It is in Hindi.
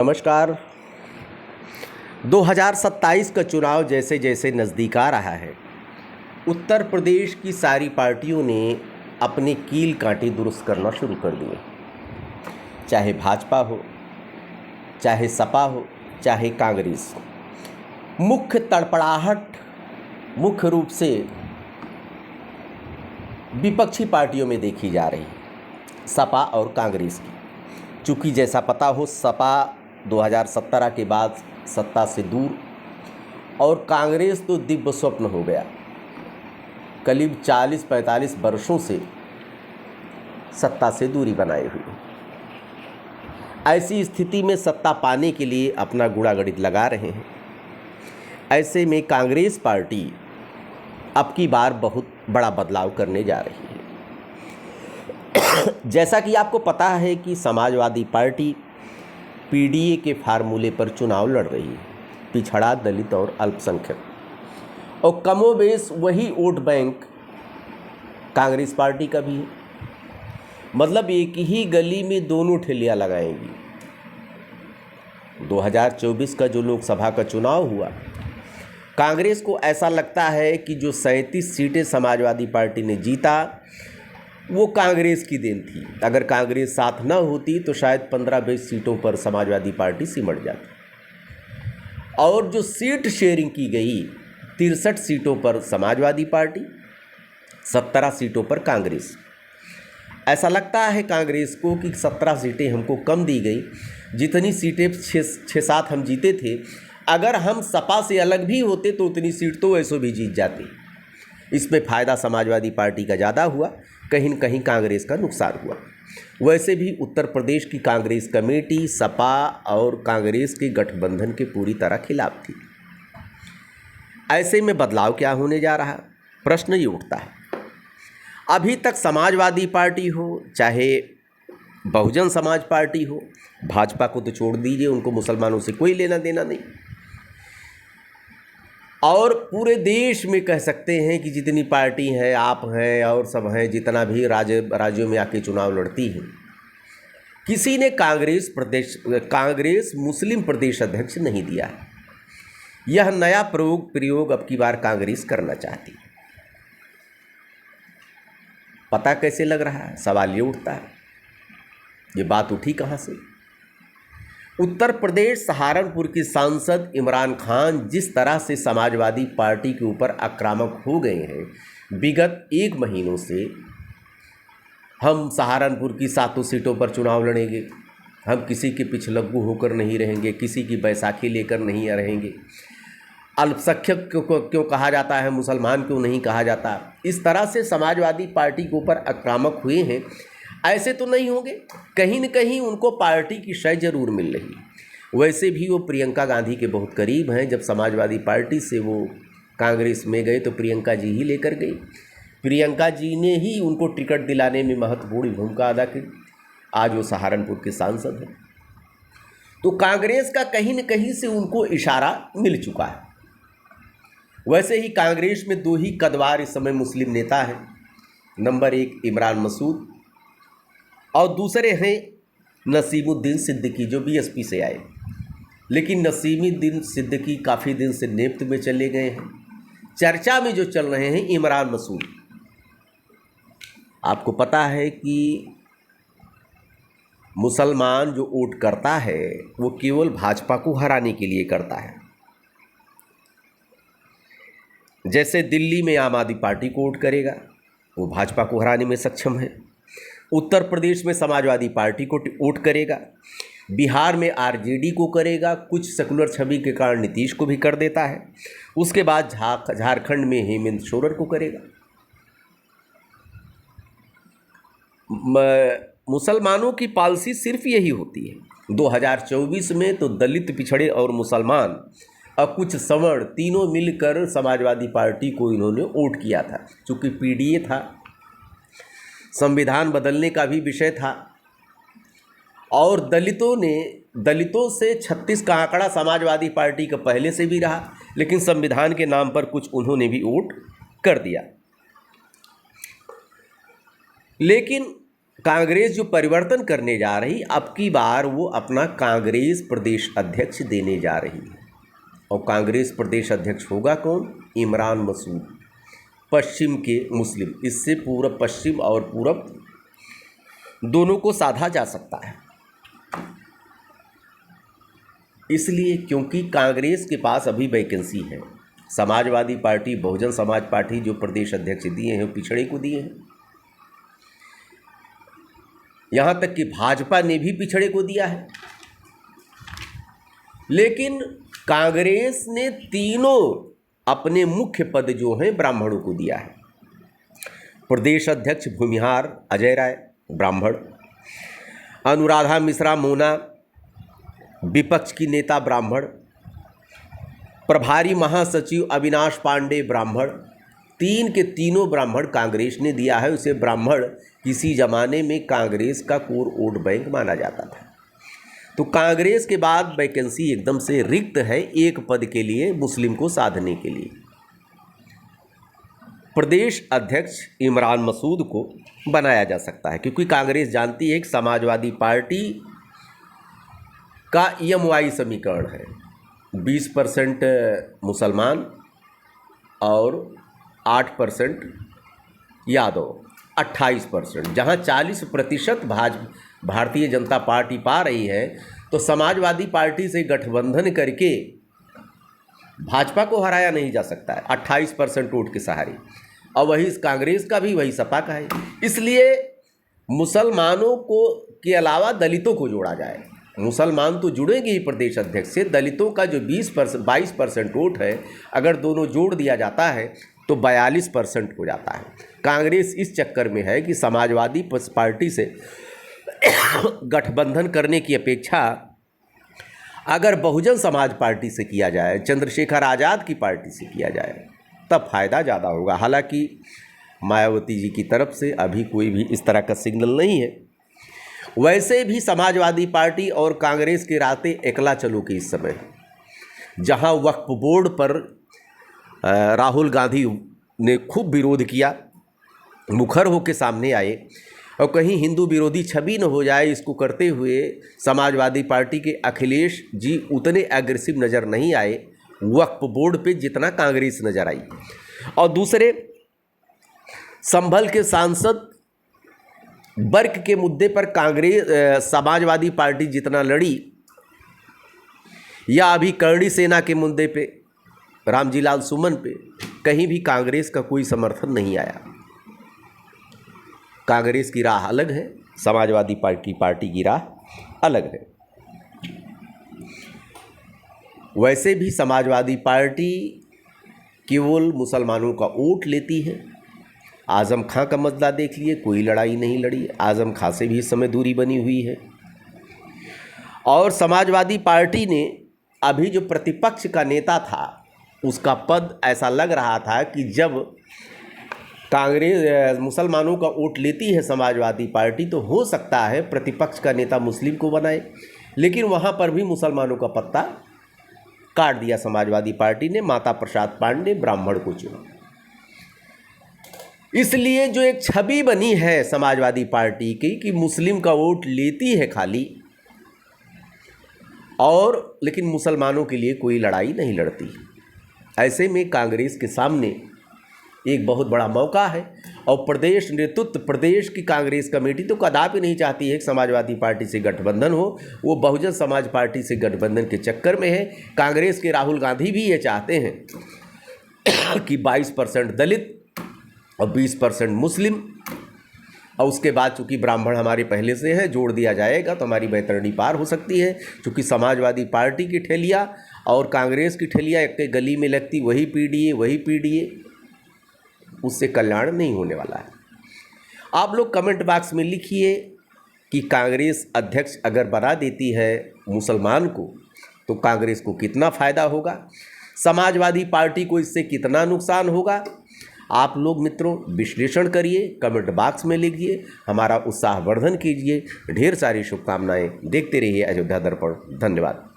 नमस्कार। 2027 का चुनाव जैसे जैसे नज़दीक आ रहा है, उत्तर प्रदेश की सारी पार्टियों ने अपने कील कांटे दुरुस्त करना शुरू कर दिए। चाहे भाजपा हो, चाहे सपा हो, चाहे कांग्रेस। मुख्य तड़पड़ाहट मुख्य रूप से विपक्षी पार्टियों में देखी जा रही है, सपा और कांग्रेस की। चूँकि जैसा पता हो, सपा 2017 के बाद सत्ता से दूर और कांग्रेस तो दिव्य स्वप्न हो गया। करीब 40-45 वर्षों से सत्ता से दूरी बनाए हुए। ऐसी स्थिति में सत्ता पाने के लिए अपना गुड़ागड़ित लगा रहे हैं। ऐसे में कांग्रेस पार्टी अब की बार बहुत बड़ा बदलाव करने जा रही है। जैसा कि आपको पता है कि समाजवादी पार्टी पीडीए के फार्मूले पर चुनाव लड़ रही है। पिछड़ा, दलित और अल्पसंख्यक, और कमोबेश वही वोट बैंक कांग्रेस पार्टी का भी है। मतलब एक ही गली में दोनों ठेलियां लगाएंगी। 2024 का जो लोकसभा का चुनाव हुआ, कांग्रेस को ऐसा लगता है कि जो 37 सीटें समाजवादी पार्टी ने जीता वो कांग्रेस की देन थी। अगर कांग्रेस साथ न होती तो शायद 15-20 सीटों पर समाजवादी पार्टी सिमट जाती। और जो सीट शेयरिंग की गई, 63 सीटों पर समाजवादी पार्टी, 17 सीटों पर कांग्रेस। ऐसा लगता है कांग्रेस को कि 17 सीटें हमको कम दी गई। जितनी सीटें 6-7 हम जीते थे, अगर हम सपा से अलग भी होते तो उतनी सीट तो वैसे भी जीत जाती। इसमें फ़ायदा समाजवादी पार्टी का ज़्यादा हुआ, कहीं न कहीं कांग्रेस का नुकसान हुआ। वैसे भी उत्तर प्रदेश की कांग्रेस कमेटी सपा और कांग्रेस के गठबंधन के पूरी तरह खिलाफ थी। ऐसे में बदलाव क्या होने जा रहा, प्रश्न ये उठता है। अभी तक समाजवादी पार्टी हो, चाहे बहुजन समाज पार्टी हो, भाजपा को तो छोड़ दीजिए, उनको मुसलमानों से कोई लेना देना नहीं। और पूरे देश में कह सकते हैं कि जितनी पार्टी हैं, आप हैं और सब हैं, जितना भी राज्यों में आके चुनाव लड़ती हैं, किसी ने कांग्रेस मुस्लिम प्रदेश अध्यक्ष नहीं दिया है। यह नया प्रयोग अब की बार कांग्रेस करना चाहती है। पता कैसे लग रहा है, सवाल ये उठता है। ये बात उठी कहाँ से? उत्तर प्रदेश सहारनपुर की सांसद इमरान खान जिस तरह से समाजवादी पार्टी के ऊपर आक्रामक हो गए हैं, विगत 1 महीनों से हम सहारनपुर की 7 सीटों पर चुनाव लड़ेंगे, हम किसी के पिछलग्गू होकर नहीं रहेंगे, किसी की बैसाखी लेकर नहीं रहेंगे, अल्पसंख्यक क्यों कहा जाता है, मुसलमान क्यों नहीं कहा जाता, इस तरह से समाजवादी पार्टी के ऊपर आक्रामक हुए हैं। ऐसे तो नहीं होंगे, कहीं न कहीं उनको पार्टी की शय जरूर मिल रही है। वैसे भी वो प्रियंका गांधी के बहुत करीब हैं। जब समाजवादी पार्टी से वो कांग्रेस में गए तो प्रियंका जी ही लेकर गई। प्रियंका जी ने ही उनको टिकट दिलाने में महत्वपूर्ण भूमिका अदा की। आज वो सहारनपुर के सांसद हैं। तो कांग्रेस का कहीं न कहीं से उनको इशारा मिल चुका है। वैसे ही कांग्रेस में 2 ही कद्दावर इस समय मुस्लिम नेता हैं। नंबर 1 इमरान मसूद और दूसरे हैं नसीमुद्दीन सिद्दीकी, जो बीएसपी से आए। लेकिन नसीमुद्दीन सिद्दीकी काफ़ी दिन से नेपथ में चले गए हैं। चर्चा में जो चल रहे हैं इमरान मसूद। आपको पता है कि मुसलमान जो वोट करता है वो केवल भाजपा को हराने के लिए करता है। जैसे दिल्ली में आम आदमी पार्टी को वोट करेगा, वो भाजपा को हराने में सक्षम है। उत्तर प्रदेश में समाजवादी पार्टी को वोट करेगा, बिहार में आरजेडी को करेगा, कुछ सेकुलर छवि के कारण नीतीश को भी कर देता है। उसके बाद झारखंड में हेमंत सोरेन को करेगा। मुसलमानों की पॉलिसी सिर्फ यही होती है। 2024 में तो दलित, पिछड़े और मुसलमान और कुछ सवर्ण तीनों मिलकर समाजवादी पार्टी को इन्होंने वोट किया था। चूँकि पीडीए था, संविधान बदलने का भी विषय था, और दलितों से 36 का आंकड़ा समाजवादी पार्टी का पहले से भी रहा, लेकिन संविधान के नाम पर कुछ उन्होंने भी वोट कर दिया। लेकिन कांग्रेस जो परिवर्तन करने जा रही, अब की बार वो अपना कांग्रेस प्रदेश अध्यक्ष देने जा रही है। और कांग्रेस प्रदेश अध्यक्ष होगा कौन? इमरान मसूद, पश्चिम के मुस्लिम। इससे पूर्व पश्चिम और पूरब दोनों को साधा जा सकता है, इसलिए क्योंकि कांग्रेस के पास अभी वैकेंसी है। समाजवादी पार्टी, बहुजन समाज पार्टी जो प्रदेश अध्यक्ष दिए हैं वो पिछड़े को दिए हैं, यहाँ तक कि भाजपा ने भी पिछड़े को दिया है। लेकिन कांग्रेस ने तीनों अपने मुख्य पद जो हैं ब्राह्मणों को दिया है। प्रदेश अध्यक्ष भूमिहार अजय राय ब्राह्मण, अनुराधा मिश्रा मोना विपक्ष की नेता ब्राह्मण, प्रभारी महासचिव अविनाश पांडे ब्राह्मण, तीन के तीनों ब्राह्मण कांग्रेस ने दिया है। उसे ब्राह्मण किसी ज़माने में कांग्रेस का कोर वोट बैंक माना जाता था। तो कांग्रेस के बाद वैकेंसी एकदम से रिक्त है एक पद के लिए, मुस्लिम को साधने के लिए। प्रदेश अध्यक्ष इमरान मसूद को बनाया जा सकता है, क्योंकि कांग्रेस जानती है कि समाजवादी पार्टी का EMI समीकरण है, 20% मुसलमान और 8% यादव, 28%। जहां 40% भारतीय जनता पार्टी पा रही है, तो समाजवादी पार्टी से गठबंधन करके भाजपा को हराया नहीं जा सकता है 28% वोट के सहारे। और वही इस कांग्रेस का भी, वही सपा का है। इसलिए मुसलमानों को के अलावा दलितों को जोड़ा जाए। मुसलमान तो जुड़ेंगे ही प्रदेश अध्यक्ष से, दलितों का जो 22% वोट है, अगर दोनों जोड़ दिया जाता है तो 42% हो जाता है। कांग्रेस इस चक्कर में है कि समाजवादी पार्टी से गठबंधन करने की अपेक्षा अगर बहुजन समाज पार्टी से किया जाए, चंद्रशेखर आज़ाद की पार्टी से किया जाए, तब फायदा ज़्यादा होगा। हालांकि मायावती जी की तरफ से अभी कोई भी इस तरह का सिग्नल नहीं है। वैसे भी समाजवादी पार्टी और कांग्रेस के रास्ते एकला चलो के इस समय, जहां वक्फ बोर्ड पर राहुल गांधी ने खूब विरोध किया, मुखर होकर सामने आए, और कहीं हिंदू विरोधी छवि न हो जाए, इसको करते हुए समाजवादी पार्टी के अखिलेश जी उतने एग्रेसिव नज़र नहीं आए वक्फ बोर्ड पे जितना कांग्रेस नज़र आई। और दूसरे, संभल के सांसद वर्ग के मुद्दे पर कांग्रेस समाजवादी पार्टी जितना लड़ी, या अभी करणी सेना के मुद्दे पे रामजी लाल सुमन पे, कहीं भी कांग्रेस का कोई समर्थन नहीं आया। कांग्रेस की राह अलग है, समाजवादी पार्टी की राह अलग है। वैसे भी समाजवादी पार्टी केवल मुसलमानों का वोट लेती है। आजम खां का मसला देख लिए, कोई लड़ाई नहीं लड़ी, आजम खां से भी इस समय दूरी बनी हुई है। और समाजवादी पार्टी ने अभी जो प्रतिपक्ष का नेता था, उसका पद ऐसा लग रहा था कि जब कांग्रेस मुसलमानों का वोट लेती है समाजवादी पार्टी, तो हो सकता है प्रतिपक्ष का नेता मुस्लिम को बनाए। लेकिन वहाँ पर भी मुसलमानों का पत्ता काट दिया समाजवादी पार्टी ने, माता प्रसाद पांडे ब्राह्मण को चुना। इसलिए जो एक छवि बनी है समाजवादी पार्टी की कि मुस्लिम का वोट लेती है खाली, और लेकिन मुसलमानों के लिए कोई लड़ाई नहीं लड़ती, ऐसे में कांग्रेस के सामने एक बहुत बड़ा मौका है। और प्रदेश नेतृत्व, प्रदेश की कांग्रेस कमेटी तो कदापि नहीं चाहती है कि समाजवादी पार्टी से गठबंधन हो, वो बहुजन समाज पार्टी से गठबंधन के चक्कर में है। कांग्रेस के राहुल गांधी भी ये चाहते हैं कि 22% दलित और 20% मुस्लिम, और उसके बाद चूंकि ब्राह्मण हमारे पहले से हैं, जोड़ दिया जाएगा तो हमारी बैतरणी पार हो सकती है। चूँकि समाजवादी पार्टी की ठेलिया और कांग्रेस की ठेलिया एक गली में लगती, वही पीडीए, उससे कल्याण नहीं होने वाला है। आप लोग कमेंट बॉक्स में लिखिए कि कांग्रेस अध्यक्ष अगर बना देती है मुसलमान को, तो कांग्रेस को कितना फ़ायदा होगा, समाजवादी पार्टी को इससे कितना नुकसान होगा। आप लोग मित्रों विश्लेषण करिए, कमेंट बॉक्स में लिखिए, हमारा उत्साहवर्धन कीजिए। ढेर सारी शुभकामनाएं। देखते रहिए अयोध्या दर्पण। धन्यवाद।